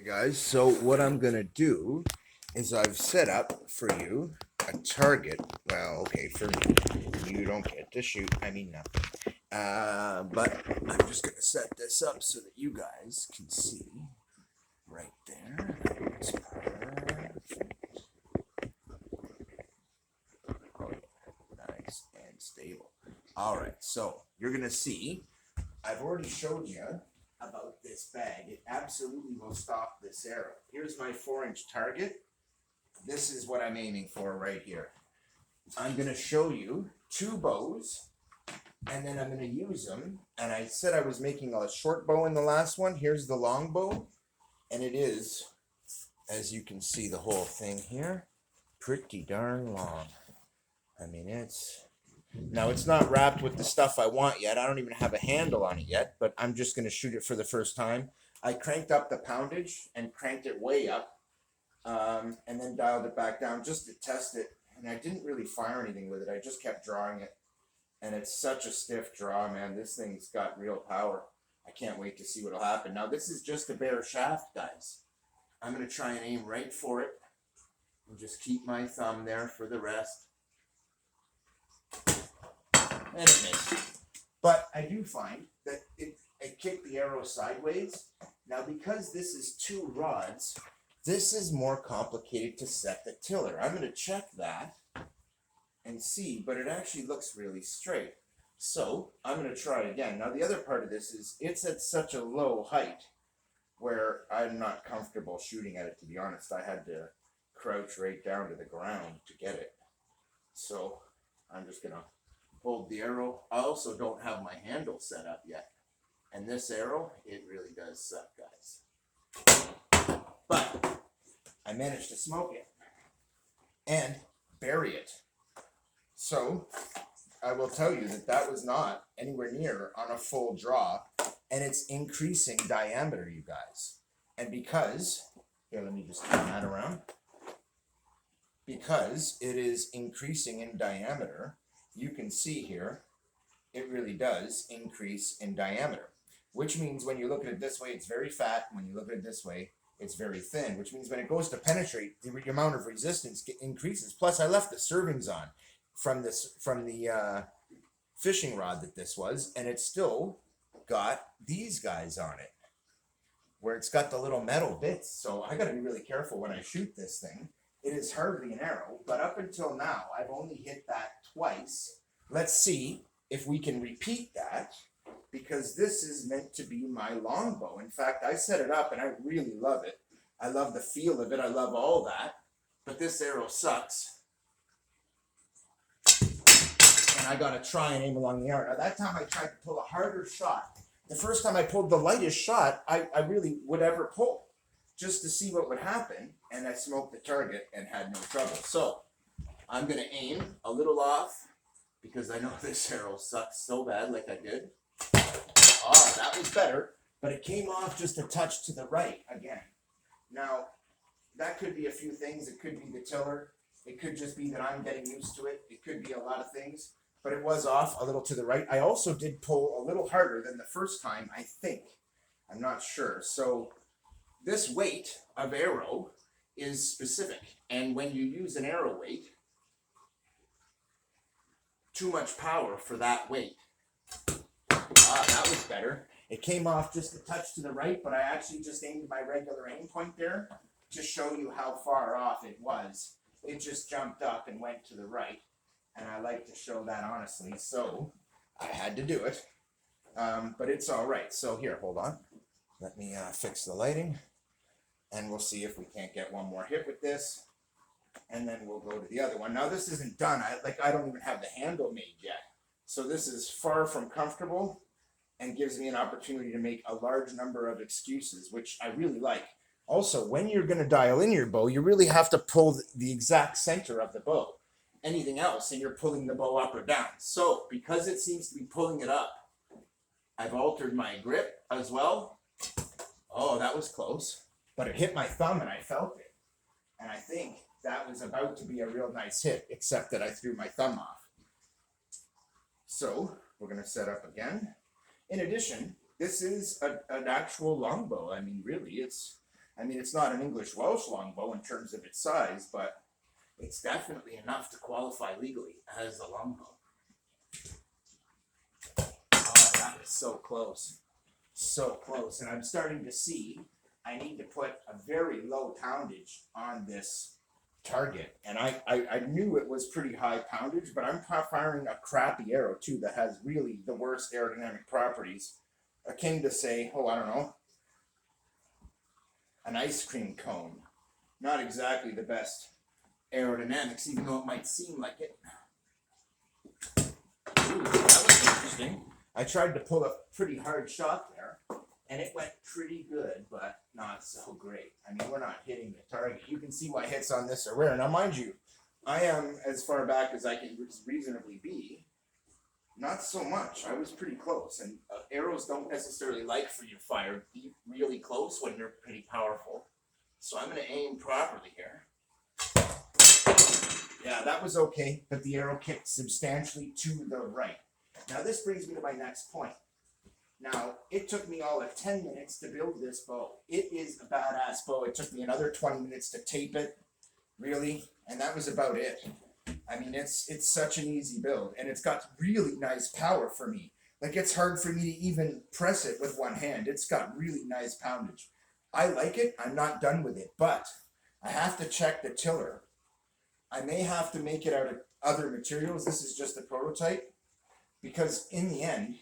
Hey guys, so what I'm gonna do is I've set up for you a target. Well, okay, for me, you don't get to shoot. I mean nothing. But I'm just gonna set this up so that you guys can see right there. That's perfect. Oh yeah, nice and stable. All right, so you're gonna see. I've already showed you about this bag. It absolutely will stop this arrow. Here's my 4-inch target. This is what I'm aiming for right here. I'm going to show you 2 bows, and then I'm going to use them. And I said I was making a short bow in the last one. Here's the long bow, and it is, as you can see, the whole thing here, pretty darn long. I mean, now it's not wrapped with the stuff I want yet. I don't even have a handle on it yet, but I'm just going to shoot it for the first time. I cranked up the poundage and cranked it way up, and then dialed it back down just to test it. And I didn't really fire anything with it. I just kept drawing it, and it's such a stiff draw, man. This thing's got real power. I can't wait to see what'll happen. Now this is just a bare shaft, guys. I'm going to try and aim right for it and just keep my thumb there for the rest. And it missed. But I do find that it kicked the arrow sideways. Now, because this is 2 rods, this is more complicated to set the tiller. I'm going to check that and see, but it actually looks really straight. So I'm going to try again. Now, the other part of this is it's at such a low height where I'm not comfortable shooting at it, to be honest. I had to crouch right down to the ground to get it. So I'm just going to hold the arrow. I also don't have my handle set up yet. And this arrow, it really does suck, guys. But I managed to smoke it and bury it. So I will tell you that that was not anywhere near on a full draw, and it's increasing diameter, you guys. And because, here, let me just turn that around. Because it is increasing in diameter, you can see here, it really does increase in diameter, which means when you look at it this way, it's very fat. When you look at it this way, it's very thin, which means when it goes to penetrate, the amount of resistance increases. Plus, I left the servings on from the fishing rod that this was, and it's still got these guys on it, where it's got the little metal bits. So I got to be really careful when I shoot this thing. It is hardly an arrow, but up until now, I've only hit that twice. Let's see if we can repeat that, because this is meant to be my longbow. In fact, I set it up, and I really love it. I love the feel of it. I love all that, but this arrow sucks. And I got to try and aim along the arrow. Now, that time I tried to pull a harder shot. The first time I pulled the lightest shot I really would ever pull, just to see what would happen, and I smoked the target and had no trouble. So I'm going to aim a little off, because I know this arrow sucks so bad like I did. Oh, that was better, but it came off just a touch to the right again. Now, that could be a few things. It could be the tiller. It could just be that I'm getting used to it. It could be a lot of things, but it was off a little to the right. I also did pull a little harder than the first time, I think. I'm not sure. So this weight of arrow is specific, and when you use an arrow weight, too much power for that weight. That was better. It came off just a touch to the right, but I actually just aimed my regular aim point there to show you how far off it was. It just jumped up and went to the right, and I like to show that honestly, so I had to do it. But it's all right. So here, hold on. Let me fix the lighting, and we'll see if we can't get one more hit with this, and then we'll go to the other one. Now, this isn't done. I don't even have the handle made yet. So this is far from comfortable and gives me an opportunity to make a large number of excuses, which I really like. Also, when you're going to dial in your bow, you really have to pull the exact center of the bow. Anything else, and you're pulling the bow up or down. So because it seems to be pulling it up, I've altered my grip as well. Oh, that was close. But it hit my thumb, and I felt it. And I think that was about to be a real nice hit, except that I threw my thumb off. So we're going to set up again. In addition, this is an actual longbow. I mean, really, I mean, it's not an English Welsh longbow in terms of its size, but it's definitely enough to qualify legally as a longbow. Oh, that was so close. So close. And I'm starting to see I need to put a very low poundage on this target. And I knew it was pretty high poundage, but I'm firing a crappy arrow too that has really the worst aerodynamic properties. Akin to say, oh, I don't know, an ice cream cone. Not exactly the best aerodynamics, even though it might seem like it. Ooh, that was interesting. I tried to pull a pretty hard shot there, and it went pretty good, but not so great. I mean, we're not hitting the target. You can see why hits on this are rare. Now, mind you, I am as far back as I can reasonably be. Not so much. I was pretty close, and arrows don't necessarily like for you to fire really close when they're pretty powerful. So I'm going to aim properly here. Yeah, that was okay, but the arrow kicked substantially to the right. Now this brings me to my next point. Now, it took me all of 10 minutes to build this bow. It is a badass bow. It took me another 20 minutes to tape it, really, and that was about it. I mean, it's such an easy build, and it's got really nice power for me. Like, it's hard for me to even press it with one hand. It's got really nice poundage. I like it. I'm not done with it, but I have to check the tiller. I may have to make it out of other materials. This is just a prototype, because in the end,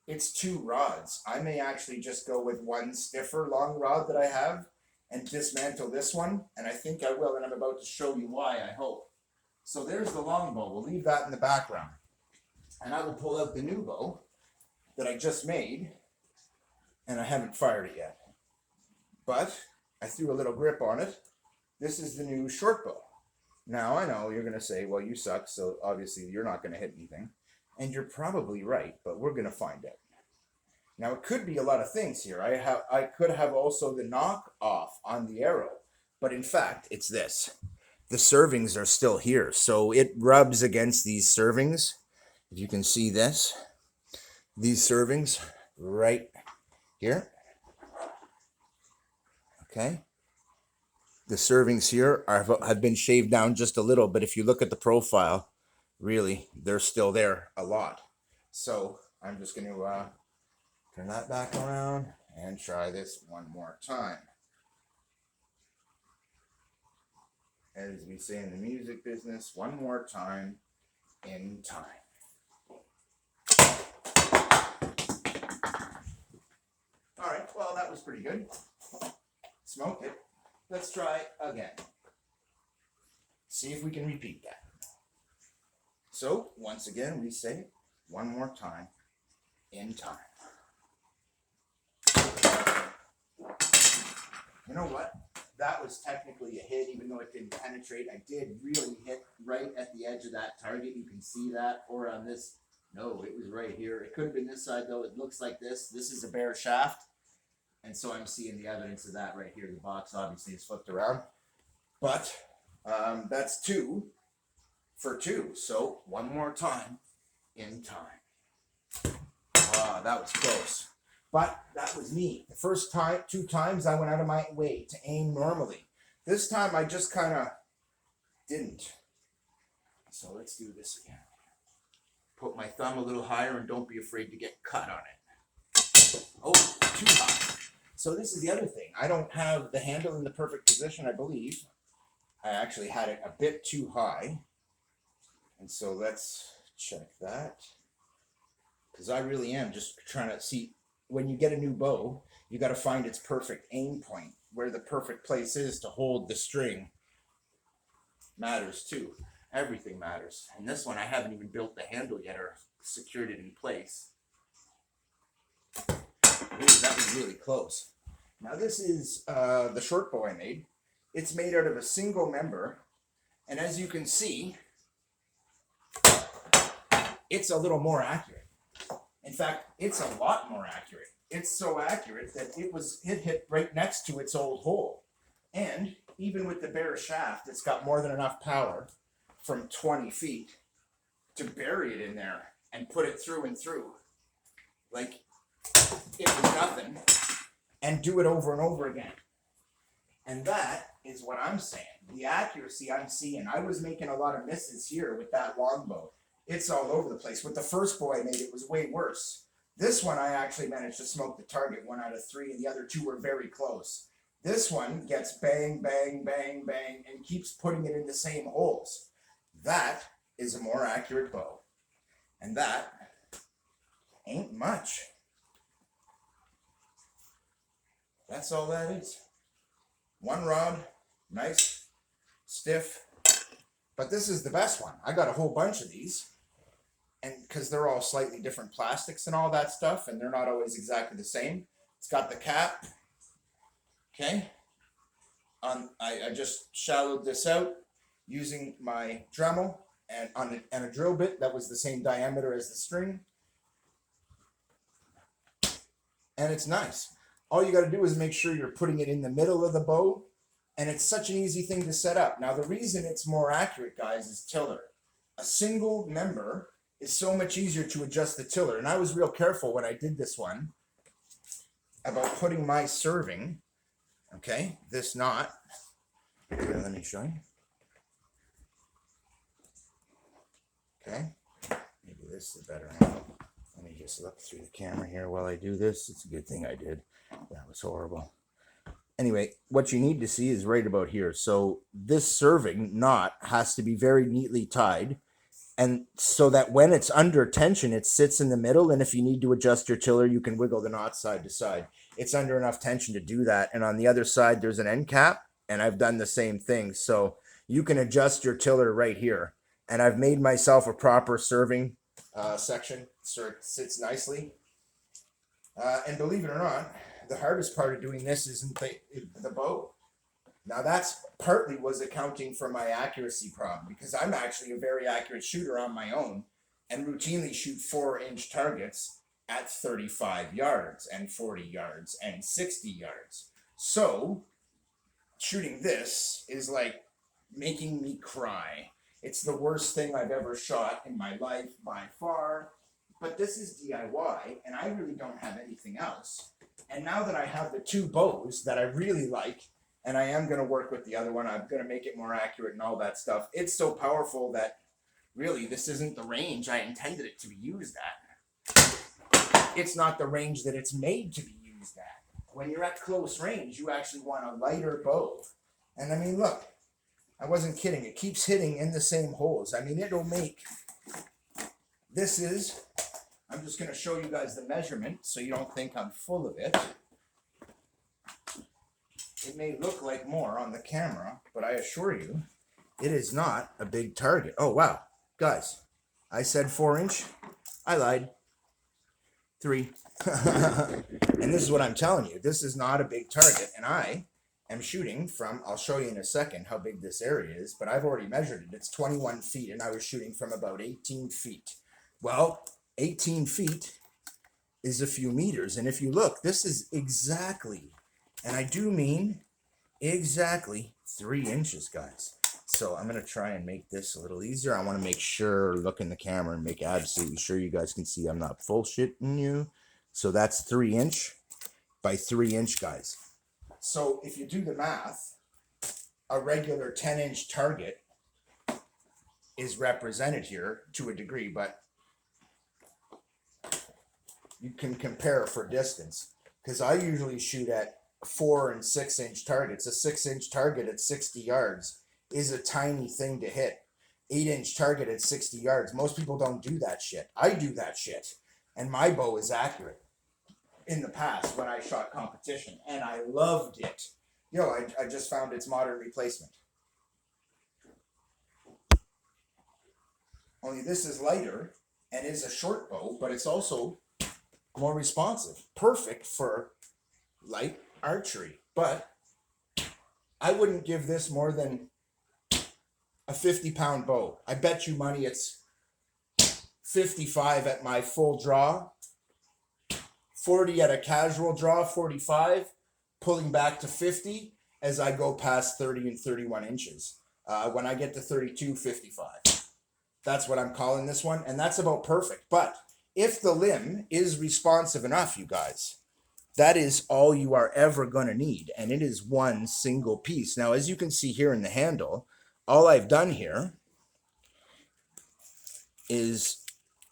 it's 2 rods. I may actually just go with one stiffer long rod that I have and dismantle this one, and I think I will, and I'm about to show you why, I hope. So there's the longbow. We'll leave that in the background. And I will pull out the new bow that I just made, and I haven't fired it yet. But I threw a little grip on it. This is the new short bow. Now, I know you're going to say, well, you suck, so obviously you're not going to hit anything. And you're probably right, but we're going to find out. Now, it could be a lot of things here. I could have also the knock off on the arrow, but in fact, it's this. The servings are still here, so it rubs against these servings. If you can see this, these servings right here. Okay. The servings here have been shaved down just a little, but if you look at the profile, really, they're still there a lot. So I'm just going to turn that back around and try this one more time. As we say in the music business, one more time in time. All right, well, that was pretty good. Smoked it. Let's try again. See if we can repeat that. So, once again, we say one more time in time. You know what? That was technically a hit, even though it didn't penetrate. I did really hit right at the edge of that target. You can see that. Or on this. No, it was right here. It could have been this side, though. It looks like this. This is a bare shaft. And so I'm seeing the evidence of that right here. The box obviously is flipped around. But that's 2 for 2. So one more time in time. That was close. But that was me. The first time, 2 times, I went out of my way to aim normally. This time, I just kind of didn't. So let's do this again. Put my thumb a little higher and don't be afraid to get cut on it. Oh, too high. So this is the other thing. I don't have the handle in the perfect position, I believe. I actually had it a bit too high. And so let's check that. Because I really am just trying to see, when you get a new bow, you got to find its perfect aim point, where the perfect place is to hold the string. Matters too. Everything matters. And this one, I haven't even built the handle yet or secured it in place. Ooh, that was really close. Now this is the short bow I made. It's made out of a single member. And as you can see, it's a little more accurate. In fact, it's a lot more accurate. It's so accurate that it hit right next to its old hole. And even with the bare shaft, it's got more than enough power from 20 feet to bury it in there and put it through and through. Like it was nothing. And do it over and over again. And that is what I'm saying. The accuracy I'm seeing. I was making a lot of misses here with that longbow. It's all over the place. With the first bow I made, it was way worse. This one, I actually managed to smoke the target 1 out of 3, and the other 2 were very close. This one gets bang, bang, bang, bang, and keeps putting it in the same holes. That is a more accurate bow. And that ain't much. That's all that is. One rod, nice, stiff. But this is the best one. I got a whole bunch of these. And because they're all slightly different plastics and all that stuff, and they're not always exactly the same. It's got the cap. Okay. I just shallowed this out using my Dremel and a drill bit that was the same diameter as the string. And it's nice. All you got to do is make sure you're putting it in the middle of the bow, and it's such an easy thing to set up. Now, the reason it's more accurate, guys, is tiller. A single member is so much easier to adjust the tiller, and I was real careful when I did this one about putting my serving, okay, this knot. Here, let me show you. Okay, maybe this is a better angle. Let me just look through the camera here while I do this. It's a good thing I did. That was horrible. Anyway, what you need to see is right about here. So this serving knot has to be very neatly tied, and so that when it's under tension, it sits in the middle, and if you need to adjust your tiller, you can wiggle the knot side to side. It's under enough tension to do that. And on the other side, there's an end cap, and I've done the same thing. So you can adjust your tiller right here. And I've made myself a proper serving section so it sits nicely. And believe it or not, the hardest part of doing this isn't the bow. Now that's partly was accounting for my accuracy problem, because I'm actually a very accurate shooter on my own and routinely shoot 4-inch targets at 35 yards and 40 yards and 60 yards. So shooting this is like making me cry. It's the worst thing I've ever shot in my life by far, but this is DIY and I really don't have anything else. And now that I have the 2 bows that I really like, and I am going to work with the other one, I'm going to make it more accurate and all that stuff. It's so powerful that really this isn't the range I intended it to be used at. It's not the range that it's made to be used at. When you're at close range, you actually want a lighter bow. And I mean, look, I wasn't kidding. It keeps hitting in the same holes. I mean, it'll make, this is, I'm just going to show you guys the measurement so you don't think I'm full of it. It may look like more on the camera, but I assure you, it is not a big target. Oh, wow. Guys, I said 4-inch. I lied. 3. And this is what I'm telling you. This is not a big target. And I am shooting from, I'll show you in a second how big this area is, but I've already measured it. It's 21 feet, and I was shooting from about 18 feet. Well, 18 feet is a few meters. And if you look, this is exactly, and I do mean exactly 3 inches, guys. So I'm going to try and make this a little easier. I want to make sure, look in the camera and make absolutely sure you guys can see I'm not bullshitting you. So that's 3 inch by 3 inch, guys. So if you do the math, a regular 10-inch target is represented here to a degree, but you can compare for distance, because I usually shoot at 4 and 6-inch targets. A 6-inch target at 60 yards is a tiny thing to hit. 8-inch target at 60 yards. Most people don't do that shit. I do that shit. And my bow is accurate. In the past when I shot competition, and I loved it. You know, I just found its modern replacement. Only this is lighter and is a short bow, but it's also more responsive. Perfect for light archery. But I wouldn't give this more than a 50-pound bow. I bet you money it's 55 at my full draw, 40 at a casual draw, 45, pulling back to 50 as I go past 30 and 31 inches. When I get to 32, 55. That's what I'm calling this one, and that's about perfect. But if the limb is responsive enough, you guys, that is all you are ever going to need. And it is one single piece. Now, as you can see here in the handle, all I've done here is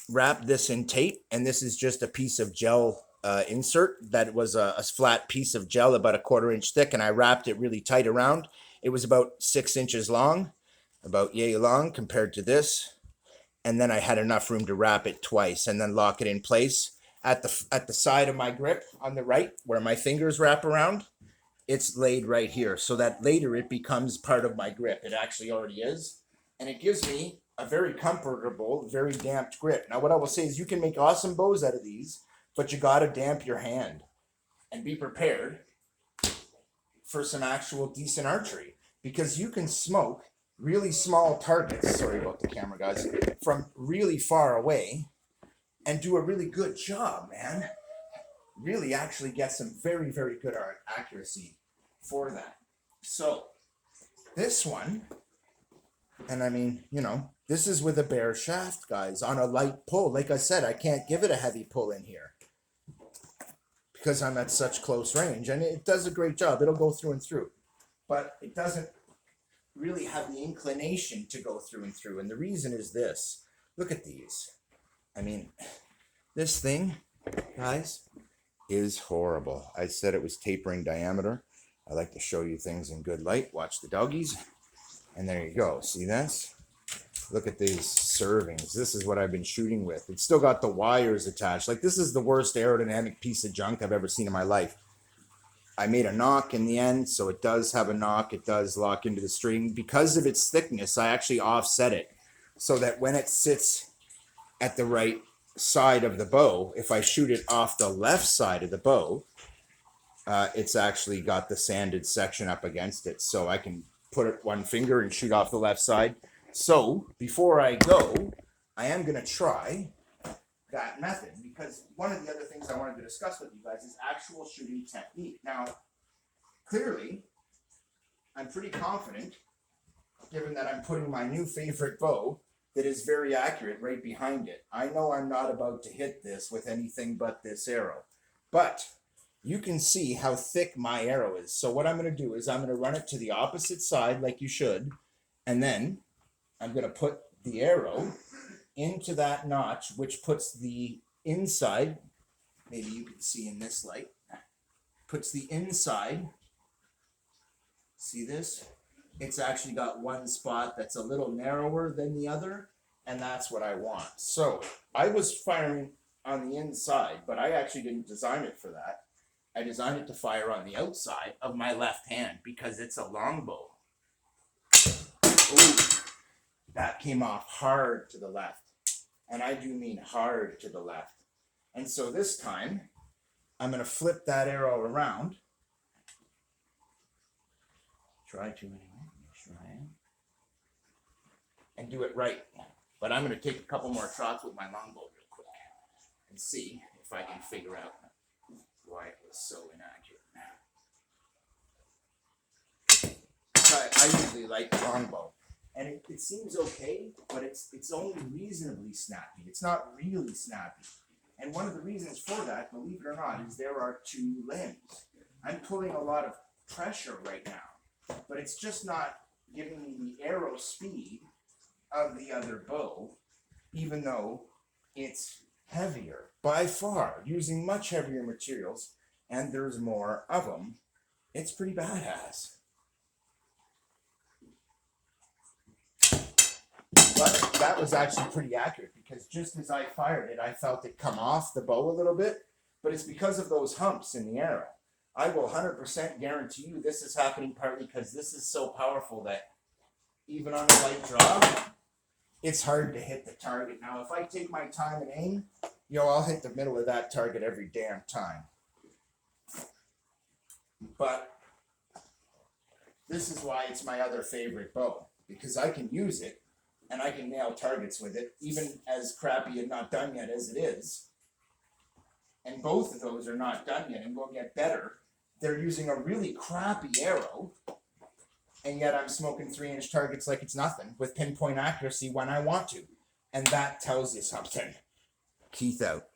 wrap this in tape, and this is just a piece of gel insert that was a flat piece of gel about a 1/4 inch thick, and I wrapped it really tight around. It was about 6 inches long, about yay long compared to this, and then I had enough room to wrap it twice and then lock it in place at the side of my grip on the right where my fingers wrap around. It's laid right here so that later it becomes part of my grip. It actually already is, and it gives me a very comfortable, very damped grip. Now, what I will say is you can make awesome bows out of these, but you got to damp your hand and be prepared for some actual decent archery, because you can smoke really small targets, sorry about the camera guys, from really far away and do a really good job, man. Really actually get some very, very good accuracy for that. So this one, and I mean, you know, this is with a bare shaft, guys, on a light pull. Like I said, I can't give it a heavy pull in here because I'm at such close range, and it does a great job. It'll go through and through, but it doesn't really have the inclination to go through and through. And the reason is this. Look at these. I mean, this thing, guys, is horrible. I said it was tapering diameter. I like to show you things in good light. Watch the doggies. And there you go. See this? Look at these servings. This is what I've been shooting with. It's still got the wires attached. Like, this is the worst aerodynamic piece of junk I've ever seen in my life. I made a knock in the end, so it does have a knock. It does lock into the string. Because of its thickness, I actually offset it so that when it sits at the right side of the bow, if I shoot it off the left side of the bow, it's actually got the sanded section up against it, so I can put it one finger and shoot off the left side. So before I go, I am going to try that method, because one of the other things I wanted to discuss with you guys is actual shooting technique. Now, clearly, I'm pretty confident, given that I'm putting my new favorite bow that is very accurate right behind it. I know I'm not about to hit this with anything but this arrow, but you can see how thick my arrow is. So what I'm going to do is I'm going to run it to the opposite side like you should, and then I'm going to put the arrow into that notch, which puts the inside, maybe you can see in this light, puts the inside, see this? It's actually got one spot that's a little narrower than the other, and that's what I want. So I was firing on the inside, but I actually didn't design it for that. I designed it to fire on the outside of my left hand because it's a longbow. Ooh, that came off hard to the left. And I do mean hard to the left. And so this time, I'm going to flip that arrow around. Try to anyway. Try. And do it right. But I'm going to take a couple more shots with my longbow real quick and see if I can figure out why it was so inaccurate. I usually like the longbow, and it seems okay, but it's only reasonably snappy. It's not really snappy. And one of the reasons for that, believe it or not, is there are two limbs. I'm pulling a lot of pressure right now, but it's just not giving me the arrow speed of the other bow, even though it's heavier by far, using much heavier materials, and there's more of them. It's pretty badass. But that was actually pretty accurate, because just as I fired it, I felt it come off the bow a little bit, but it's because of those humps in the arrow. I will 100% guarantee you this is happening partly because this is so powerful that even on a light draw, it's hard to hit the target. Now, if I take my time and aim, I'll hit the middle of that target every damn time. But this is why it's my other favorite bow, because I can use it and I can nail targets with it, even as crappy and not done yet as it is. And both of those are not done yet and will get better. They're using a really crappy arrow, and yet I'm smoking 3-inch targets like it's nothing with pinpoint accuracy when I want to. And that tells you something. Keith out.